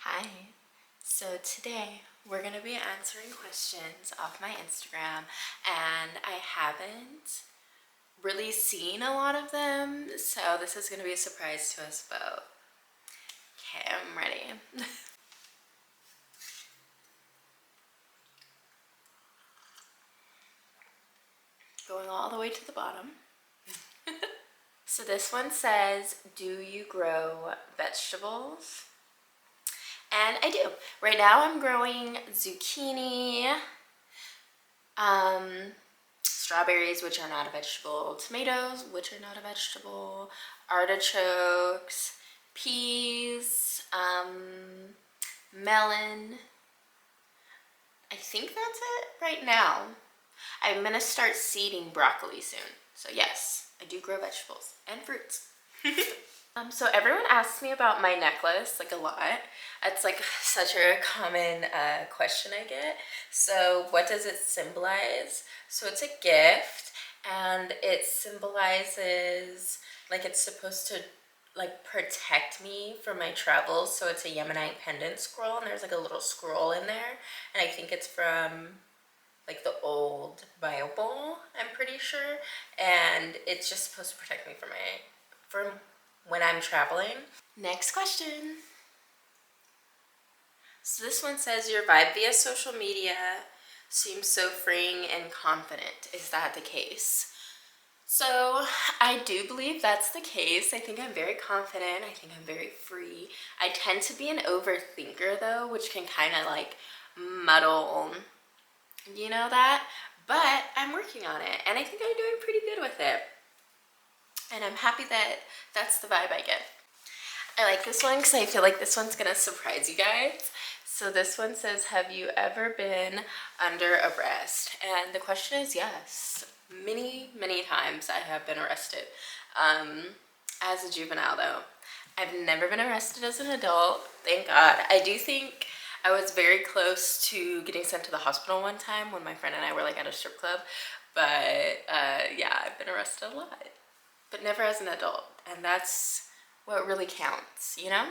Hi. So today we're going to be answering questions off my Instagram, and I haven't really seen a lot of them, so this is going to be a surprise to us both. Okay, I'm ready. Going all the way to the bottom. So this one says, do you grow vegetables? And I do. Right now I'm growing zucchini, strawberries, which are not a vegetable, tomatoes, which are not a vegetable, artichokes, peas, melon. I think that's it right now. I'm gonna start seeding broccoli soon. So yes, I do grow vegetables and fruits. So everyone asks me about my necklace, like a lot. It's like such a common question I get. So what does it symbolize? So it's a gift, and it symbolizes, like, it's supposed to like protect me from my travels. So it's a Yemenite pendant scroll, and there's like a little scroll in there, and I think it's from like the old Bible, I'm pretty sure, and it's just supposed to protect me from when I'm traveling. Next question. So this one says, your vibe via social media seems so freeing and confident. Is that the case? So I do believe that's the case. I think I'm very confident. I think I'm very free. I tend to be an overthinker though, which can kind of like muddle, you know, that, but I'm working on it, and I think I'm doing pretty good with it, and I'm happy that that's the vibe I get. I like this one because I feel like this one's gonna surprise you guys. So this one says, have you ever been under arrest? And the question is yes. Many times I have been arrested. As a juvenile though. I've never been arrested as an adult, thank God. I do think I was very close to getting sent to the hospital one time when my friend and I were like at a strip club. But yeah, I've been arrested a lot, but never as an adult. And that's what really counts, you know?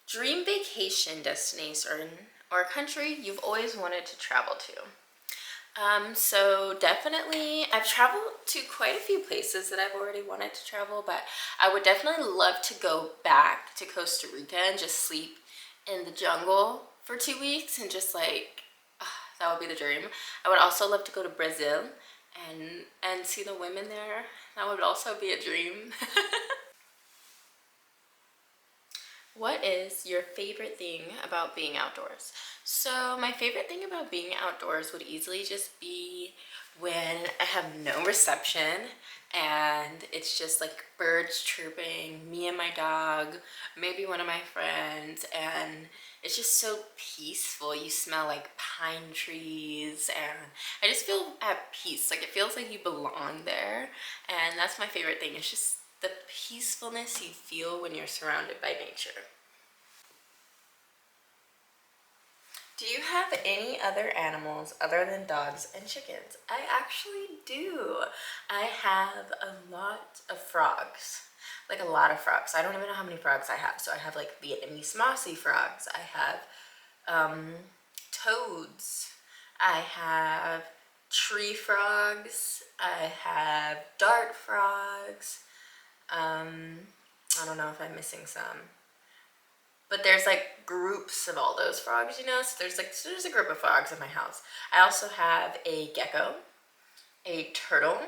Dream vacation destination or a country you've always wanted to travel to. So definitely, I've traveled to quite a few places that I've already wanted to travel, but I would definitely love to go back to Costa Rica and just sleep in the jungle for 2 weeks and just like, that would be the dream. I would also love to go to Brazil and see the women there. That would also be a dream. What is your favorite thing about being outdoors? So my favorite thing about being outdoors would easily just be when I have no reception and it's just like birds chirping, me and my dog, maybe one of my friends, and it's just so peaceful. You smell like pine trees, and I just feel at peace. Like it feels like you belong there, and that's my favorite thing. It's just the peacefulness you feel when you're surrounded by nature. Do you have any other animals other than dogs and chickens? I actually do. I have a lot of frogs. Like a lot of frogs. I don't even know how many frogs I have. So I have like Vietnamese mossy frogs. I have toads. I have tree frogs. I have dart frogs. I don't know if I'm missing some. But there's like groups of all those frogs, you know? So there's a group of frogs in my house. I also have a gecko, a turtle.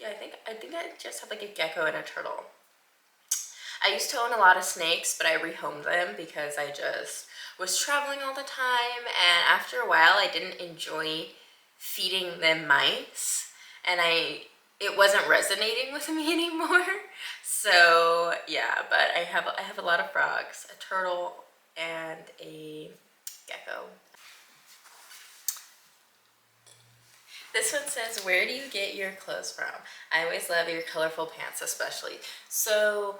Yeah, I think I just have like a gecko and a turtle. I used to own a lot of snakes, but I rehomed them because I just was traveling all the time, and after a while I didn't enjoy feeding them mice, and it wasn't resonating with me anymore. So yeah, but I have a lot of frogs, a turtle, and a gecko. This one says, where do you get your clothes from? I always love your colorful pants, especially. So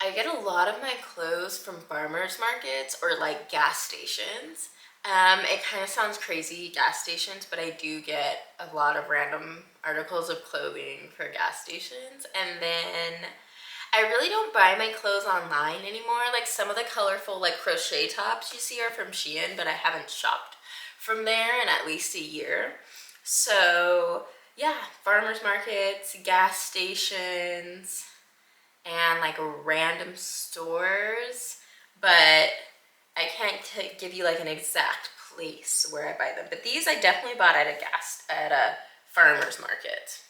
I get a lot of my clothes from farmers markets or like gas stations. It kind of sounds crazy, gas stations, but I do get a lot of random articles of clothing for gas stations. And then I really don't buy my clothes online anymore. Like some of the colorful like crochet tops you see are from Shein, but I haven't shopped from there in at least a year. So yeah, farmers markets, gas stations, and like random stores, but I can't give you like an exact place where I buy them. But these I definitely bought at a farmer's market.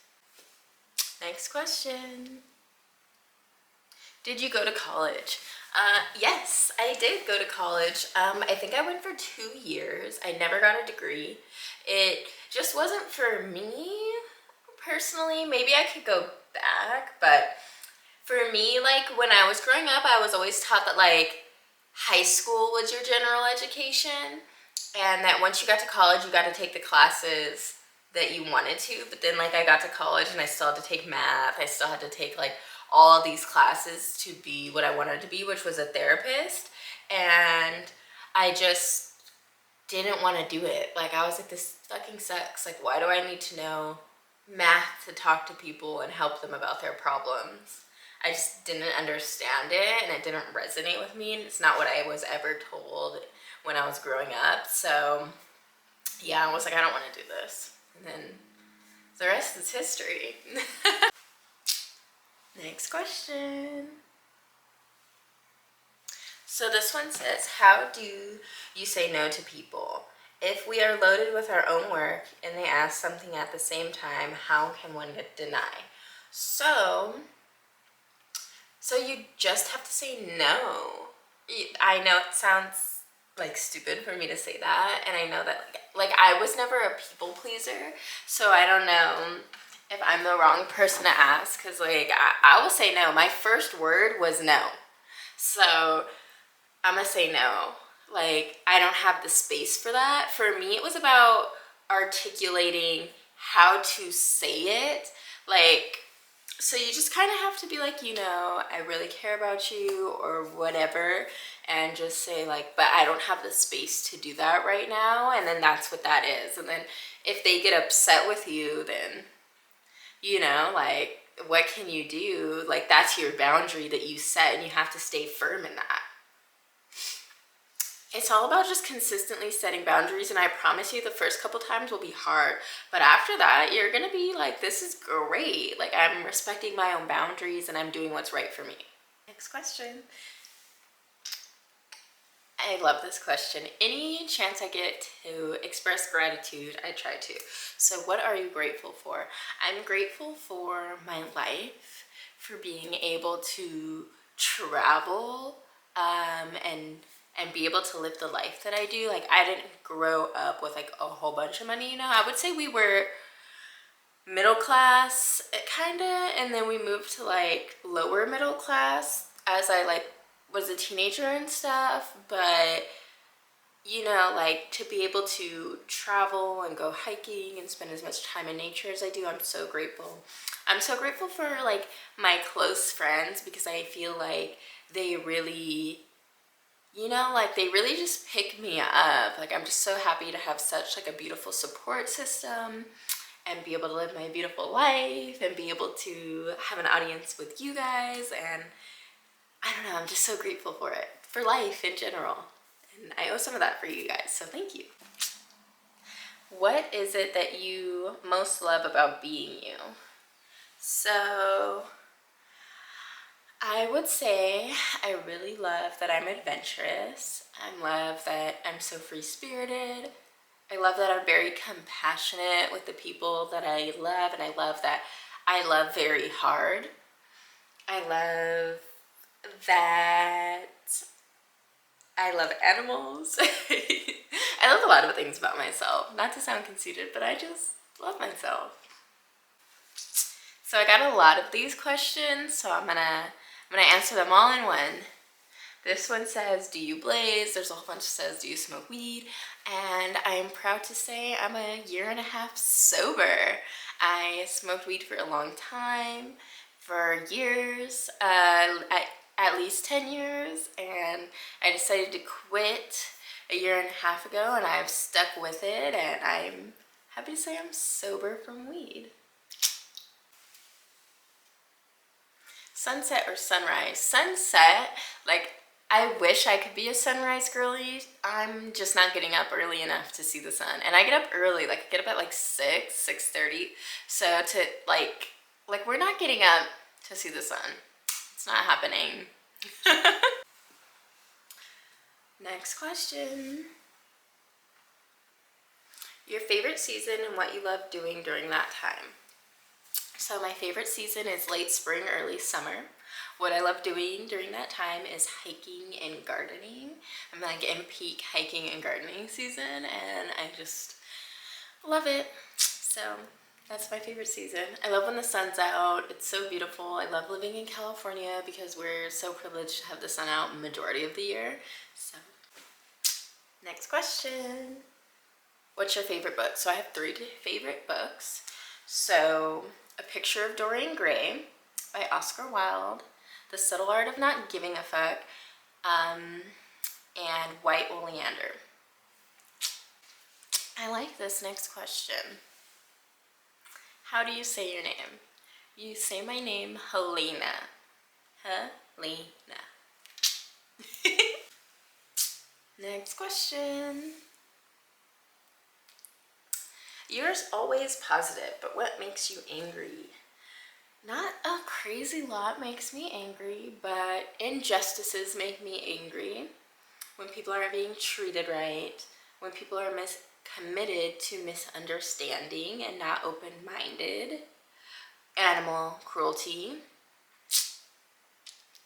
Next question. Did you go to college? Yes, I did go to college. I think I went for 2 years. I never got a degree. It just wasn't for me personally. Maybe I could go back, but for me, like when I was growing up, I was always taught that like high school was your general education, and that once you got to college, you got to take the classes that you wanted to. But then like I got to college and I still had to take math. I still had to take like all of these classes to be what I wanted to be, which was a therapist. And I just didn't want to do it. Like I was like, this fucking sucks. Like why do I need to know math to talk to people and help them about their problems? I just didn't understand it and it didn't resonate with me, and it's not what I was ever told when I was growing up. So yeah, I was like, I don't want to do this. And then the rest is history. Next question. So this one says, how do you say no to people? If we are loaded with our own work and they ask something at the same time, how can one deny? So you just have to say no. I know it sounds like stupid for me to say that, and I know that like I was never a people pleaser, so I don't know if I'm the wrong person to ask, because like I will say no. My first word was no, so I'm gonna say no. Like I don't have the space for that. For me, it was about articulating how to say it. Like, so you just kind of have to be like, you know, I really care about you or whatever, and just say like, but I don't have the space to do that right now. And then that's what that is. And then if they get upset with you, then, you know, like, what can you do? Like, that's your boundary that you set, and you have to stay firm in that. It's all about just consistently setting boundaries, and I promise you the first couple times will be hard, but after that you're gonna be like, this is great. Like I'm respecting my own boundaries and I'm doing what's right for me. Next question. I love this question. Any chance I get to express gratitude, I try to. So what are you grateful for? I'm grateful for my life, for being able to travel and be able to live the life that I do. Like I didn't grow up with like a whole bunch of money, you know. I would say we were middle class kind of, and then we moved to like lower middle class as I like was a teenager and stuff. But you know, like to be able to travel and go hiking and spend as much time in nature as I do, I'm so grateful. I'm so grateful for like my close friends, because I feel like they really, you know, like they really just pick me up. Like I'm just so happy to have such like a beautiful support system and be able to live my beautiful life and be able to have an audience with you guys. And I don't know, I'm just so grateful for it, for life in general. And I owe some of that for you guys, so thank you. What is it that you most love about being you? So I would say I really love that I'm adventurous. I love that I'm so free-spirited. I love that I'm very compassionate with the people that I love, and I love that I love very hard. I love that I love animals. I love a lot of things about myself. Not to sound conceited, but I just love myself. So I got a lot of these questions, so I'm gonna answer them all in one. This one says, do you blaze? There's a whole bunch that says, do you smoke weed? And I'm proud to say I'm a 1.5 years sober. I smoked weed for a long time, for years, at least 10 years, and I decided to quit a 1.5 years ago, and I've stuck with it, and I'm happy to say I'm sober from weed. Sunset or sunrise? Sunset. Like, I wish I could be a sunrise girly. I'm just not getting up early enough to see the sun. And I get up early, like I get up at like 6:30. So to like we're not getting up to see the sun. It's not happening. Next question. Your favorite season and what you love doing during that time. So my favorite season is late spring, early summer. What I love doing during that time is hiking and gardening. I'm like in peak hiking and gardening season and I just love it. So that's my favorite season. I love when the sun's out. It's so beautiful. I love living in California because we're so privileged to have the sun out majority of the year. So next question. What's your favorite book? So I have 3 favorite books. So A Picture of Dorian Gray by Oscar Wilde, The Subtle Art of Not Giving a Fuck, and White Oleander. I like this next question. How do you say your name? You say my name, Helena. Helena. Next question. You're always positive, but what makes you angry? Not a crazy lot makes me angry, but injustices make me angry. When people aren't being treated right, when people are committed to misunderstanding and not open-minded, animal cruelty,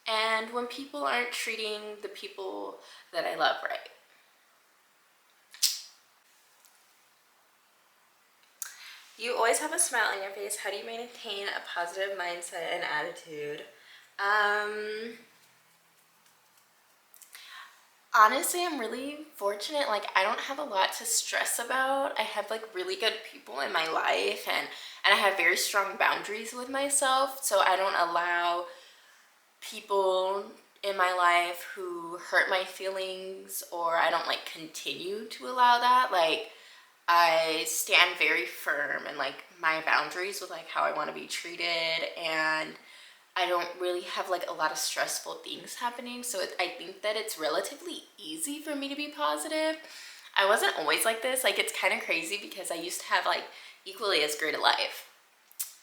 and when people aren't treating the people that I love right. You always have a smile on your face. How do you maintain a positive mindset and attitude? Honestly, I'm really fortunate. Like, I don't have a lot to stress about. I have like really good people in my life and I have very strong boundaries with myself. So I don't allow people in my life who hurt my feelings, or I don't like continue to allow that. Like, I stand very firm in like my boundaries with like how I want to be treated, and I don't really have like a lot of stressful things happening. So I think that it's relatively easy for me to be positive. I wasn't always like this. Like, it's kind of crazy because I used to have like equally as great a life.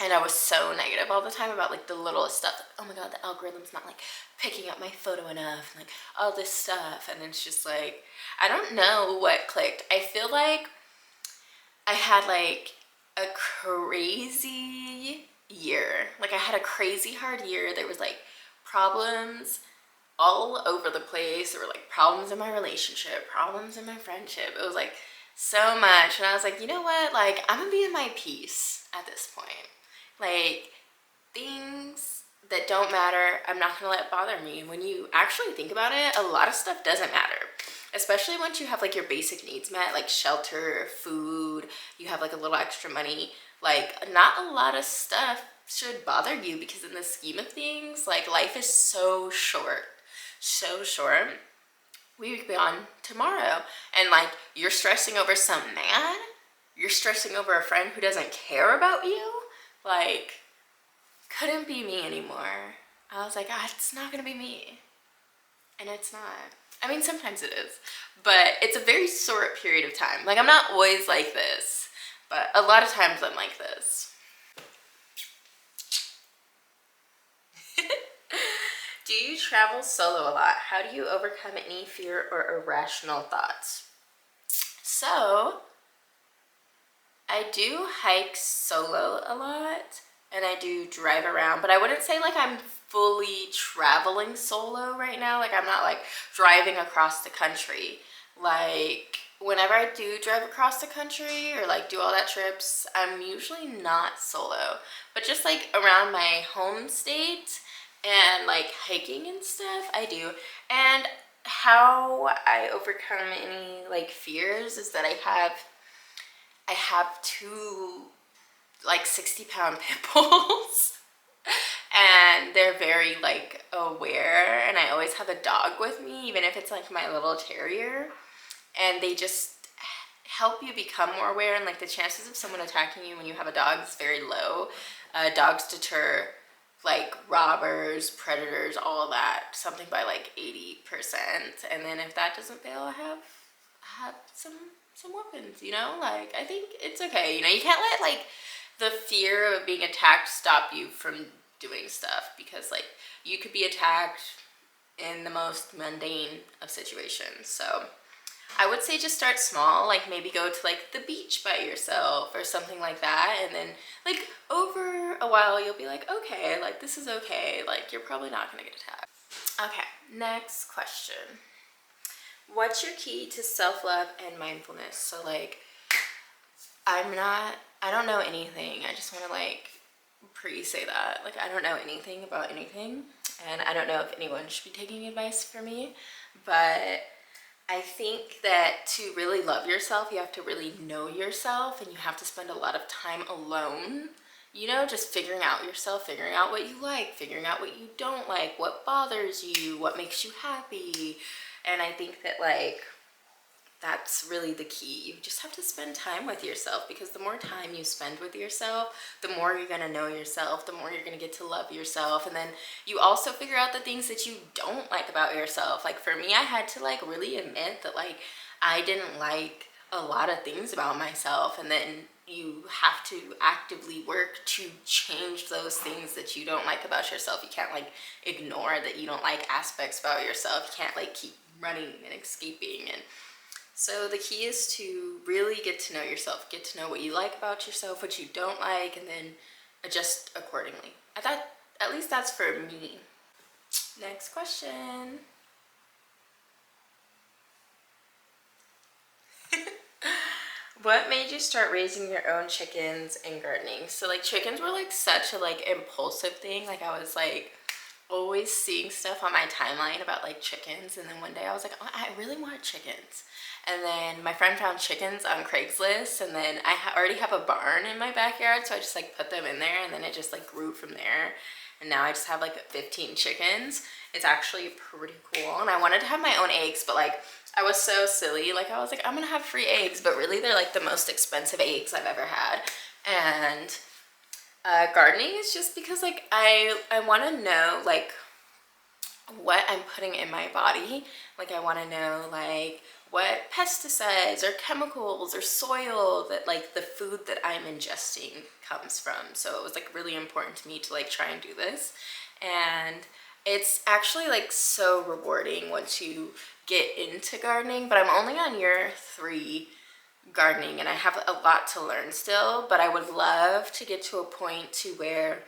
And I was so negative all the time about like the littlest stuff. Like, oh my God, the algorithm's not like picking up my photo enough, and like all this stuff. And it's just like, I don't know what clicked. I feel like I had like a crazy year. Like, I had a crazy hard year. There was like problems all over the place. There were like problems in my relationship, problems in my friendship. It was like so much. And I was like, you know what? Like, I'm gonna be in my peace at this point. Like, things that don't matter, I'm not gonna let bother me. When you actually think about it, a lot of stuff doesn't matter. Especially once you have like your basic needs met, like shelter, food, you have like a little extra money. Like, not a lot of stuff should bother you, because in the scheme of things, like, life is so short. So short. We could be on tomorrow, and like, you're stressing over some man, you're stressing over a friend who doesn't care about you. Like, couldn't be me anymore. I was like, it's not gonna be me. And it's not. I mean, sometimes it is, but it's a very short period of time. Like, I'm not always like this, but a lot of times I'm like this. Do you travel solo a lot? How do you overcome any fear or irrational thoughts? So, I do hike solo a lot, and I do drive around, but I wouldn't say like I'm fully traveling solo right now. Like, I'm not like driving across the country. Like, whenever I do drive across the country or like do all that trips, I'm usually not solo, but just like around my home state and like hiking and stuff, I do. And how I overcome any like fears is that I have 2 like 60-pound pit bulls and they're very like aware, and I always have a dog with me, even if it's like my little terrier, and they just help you become more aware, and like the chances of someone attacking you when you have a dog is very low. Dogs deter like robbers, predators, all of that, something by like 80%. And then if that doesn't fail, I have some weapons, you know? Like, I think it's okay. You know, you can't let like the fear of being attacked stop you from doing stuff, because like you could be attacked in the most mundane of situations. So I would say just start small, like maybe go to like the beach by yourself or something like that, and then like over a while you'll be like, okay, like this is okay, like you're probably not gonna get attacked. Okay, next question. What's your key to self-love and mindfulness? So like, I don't know anything. I just want to like pre-say that. Like, I don't know anything about anything, and I don't know if anyone should be taking advice from me, but I think that to really love yourself, you have to really know yourself, and you have to spend a lot of time alone, you know, just figuring out yourself, figuring out what you like, figuring out what you don't like, what bothers you, what makes you happy. And I think that like that's really the key. You just have to spend time with yourself, because the more time you spend with yourself, the more you're going to know yourself, the more you're going to get to love yourself. And then you also figure out the things that you don't like about yourself. Like for me, I had to like really admit that like I didn't like a lot of things about myself, and then you have to actively work to change those things that you don't like about yourself. You can't like ignore that you don't like aspects about yourself. You can't like keep running and escaping. And so the key is to really get to know yourself, get to know what you like about yourself, what you don't like, and then adjust accordingly. At least that's for me. Next question. What made you start raising your own chickens and gardening? So like chickens were like such a like impulsive thing. Like I was like always seeing stuff on my timeline about like chickens, and then one day I was like, oh, I really want chickens. And then my friend found chickens on Craigslist, and then I already have a barn in my backyard, so I just like put them in there, and then it just like grew from there. And now I just have like 15 chickens. It's actually pretty cool. And I wanted to have my own eggs, but like I was so silly. Like I was like, I'm gonna have free eggs, but really they're like the most expensive eggs I've ever had. And gardening is just because like I want to know like what I'm putting in my body. Like I want to know like what pesticides or chemicals or soil that like the food that I'm ingesting comes from. So it was like really important to me to like try and do this. And it's actually like so rewarding once you get into gardening, but I'm only on year 3 gardening, and I have a lot to learn still, but I would love to get to a point to where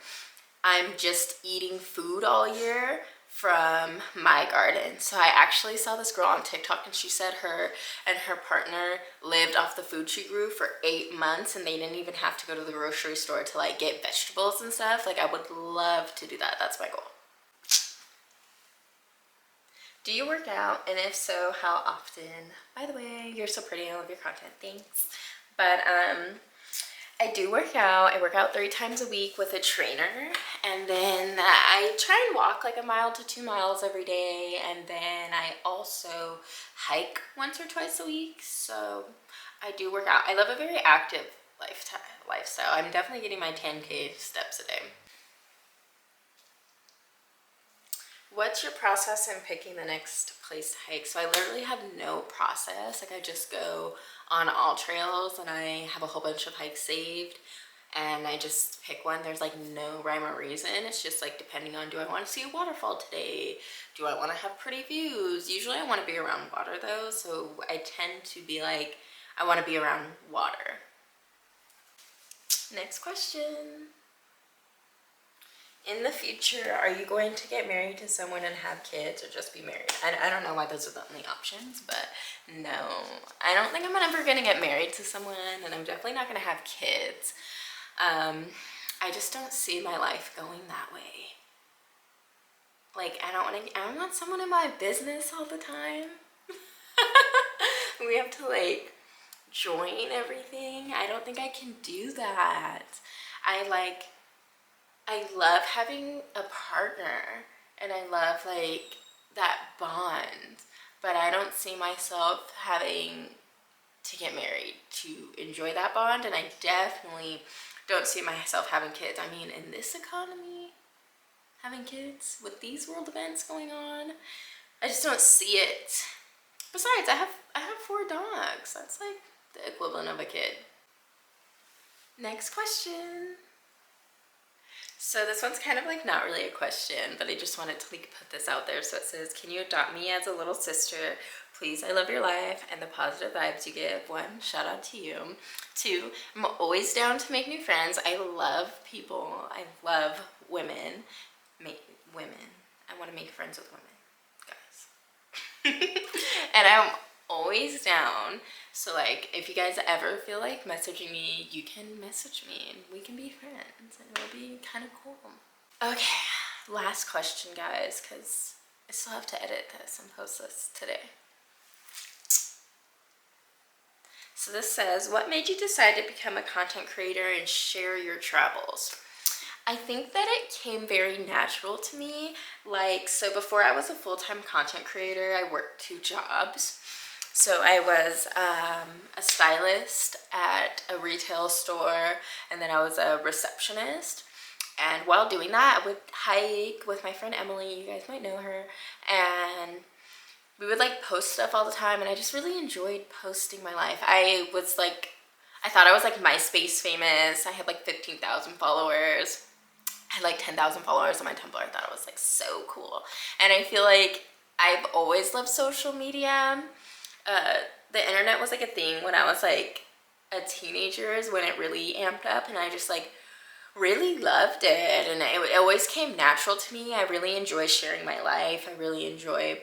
I'm just eating food all year from my garden. So I actually saw this girl on TikTok, and she said her and her partner lived off the food she grew for 8 months, and they didn't even have to go to the grocery store to like get vegetables and stuff. Like I would love to do that. That's my goal. Do you work out? And if so, how often? By the way, you're so pretty. I love your content. Thanks. But I do work out. I work out 3 times a week with a trainer, and then I try and walk like 1 mile to 2 miles every day, and then I also hike once or twice a week. So I do work out. I live a very active lifestyle. I'm definitely getting my 10K steps a day. What's your process in picking the next place to hike? So I literally have no process. Like I just go on all trails, and I have a whole bunch of hikes saved, and I just pick one. There's like no rhyme or reason. It's just like depending on, do I want to see a waterfall today? Do I want to have pretty views? Usually I want to be around water though, so I tend to be like, I want to be around water. Next question. In the future, are you going to get married to someone and have kids, or just be married? I don't know why those are the only options, but no. I don't think I'm ever going to get married to someone, and I'm definitely not going to have kids. I just don't see my life going that way. Like, I don't want someone in my business all the time. We have to like join everything. I don't think I can do that. I love having a partner, and I love like that bond, but I don't see myself having to get married to enjoy that bond, and I definitely don't see myself having kids. I mean, in this economy, having kids with these world events going on. I just don't see it. Besides, I have 4 dogs. That's like the equivalent of a kid. Next question. So this one's kind of like not really a question, but I just wanted to like put this out there. So it says, can you adopt me as a little sister? Please, I love your life and the positive vibes you give. 1, shout out to you. 2, I'm always down to make new friends. I love people. I love women. Women. I want to make friends with women, guys. And I'm always down. So like, if you guys ever feel like messaging me, you can message me and we can be friends and it'll be kind of cool. Okay, last question, guys, because I still have to edit this and post this today. So this says, what made you decide to become a content creator and share your travels? I think that it came very natural to me. Like, so before I was a full-time content creator, I worked 2 jobs. So I was a stylist at a retail store, and then I was a receptionist. And while doing that, I would hike with my friend Emily, you guys might know her, and we would like post stuff all the time, and I just really enjoyed posting my life. I thought I was like MySpace famous. I had like 15,000 followers. I had like 10,000 followers on my Tumblr. I thought it was like so cool. And I feel like I've always loved social media. The internet was like a thing when I was like a teenager, is when it really amped up, and I just like really loved it, and it always came natural to me. I really enjoy sharing my life. I really enjoy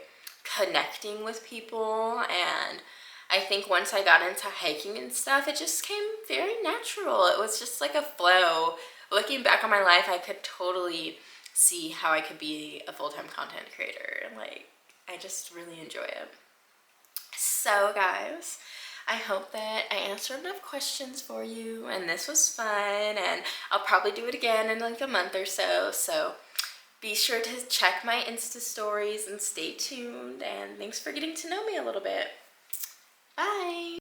connecting with people, and I think once I got into hiking and stuff, it just came very natural. It was just like a flow. Looking back on my life, I could totally see how I could be a full-time content creator. Like, I just really enjoy it. So guys, I hope that I answered enough questions for you, and this was fun, and I'll probably do it again in like a month or so. So be sure to check my Insta stories and stay tuned, and thanks for getting to know me a little bit. Bye!